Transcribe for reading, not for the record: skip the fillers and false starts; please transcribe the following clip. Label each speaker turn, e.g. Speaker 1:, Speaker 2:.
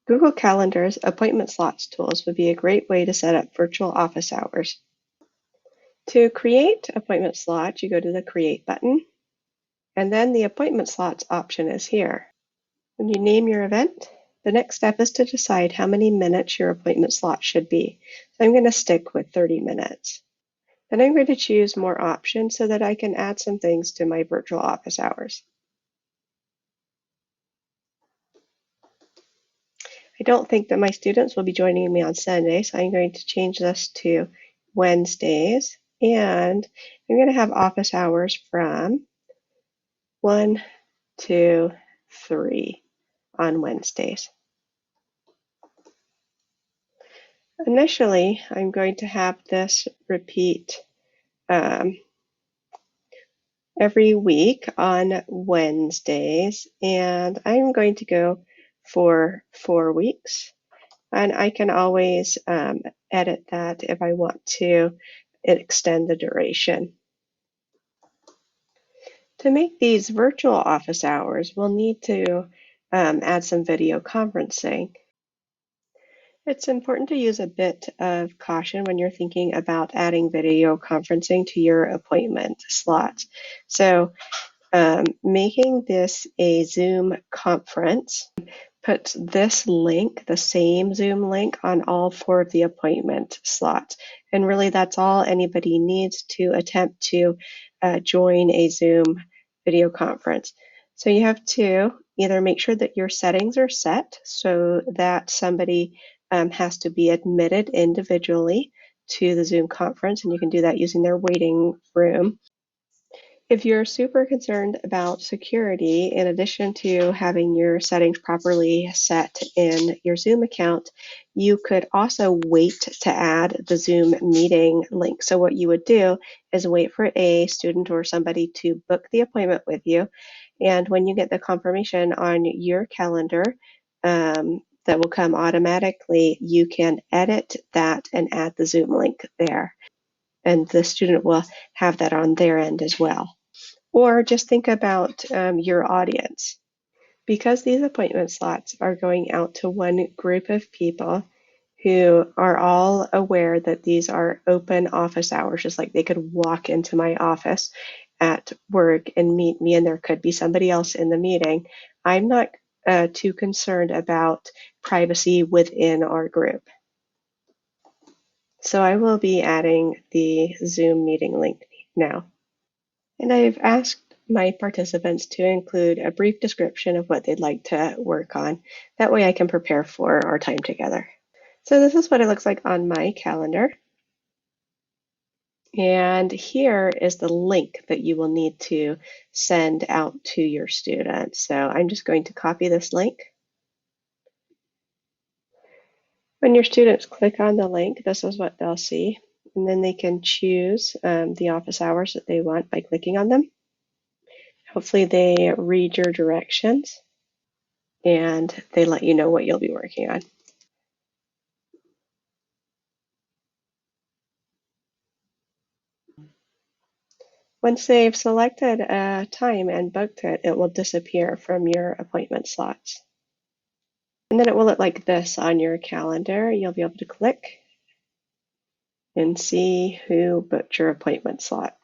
Speaker 1: Google Calendar's appointment slots tools would be a great way to set up virtual office hours. To create appointment slots, you go to the Create button, and then the appointment slots option is here. When you name your event, the next step is to decide how many minutes your appointment slot should be. So I'm going to stick with 30 minutes. Then I'm going to choose more options so that I can add some things to my virtual office hours. I don't think that my students will be joining me on Sunday, so I'm going to change this to Wednesdays, and I'm going to have office hours from 1 to 3 on Wednesdays. Initially, I'm going to have this repeat every week on Wednesdays, and I'm going to go for 4 weeks. And I can always edit that if I want to extend the duration. To make these virtual office hours, we'll need to add some video conferencing. It's important to use a bit of caution when you're thinking about adding video conferencing to your appointment slots. So making this a Zoom conference puts this link, the same Zoom link, on all 4 of the appointment slots. And really that's all anybody needs to attempt to join a Zoom video conference. So you have to either make sure that your settings are set so that somebody has to be admitted individually to the Zoom conference, and you can do that using their waiting room. If you're super concerned about security, in addition to having your settings properly set in your Zoom account, you could also wait to add the Zoom meeting link. So what you would do is wait for a student or somebody to book the appointment with you. And when you get the confirmation on your calendar, that will come automatically, you can edit that and add the Zoom link there. And the student will have that on their end as well. Or just think about your audience. Because these appointment slots are going out to one group of people who are all aware that these are open office hours, just like they could walk into my office at work and meet me, and there could be somebody else in the meeting, I'm not too concerned about privacy within our group. So I will be adding the Zoom meeting link now. And I've asked my participants to include a brief description of what they'd like to work on. That way I can prepare for our time together. So this is what it looks like on my calendar. And here is the link that you will need to send out to your students. So I'm just going to copy this link. When your students click on the link, this is what they'll see. And then they can choose the office hours that they want by clicking on them. Hopefully they read your directions and they let you know what you'll be working on. Once they've selected a time and booked it, it will disappear from your appointment slots. And then it will look like this on your calendar. You'll be able to click and see who booked your appointment slot.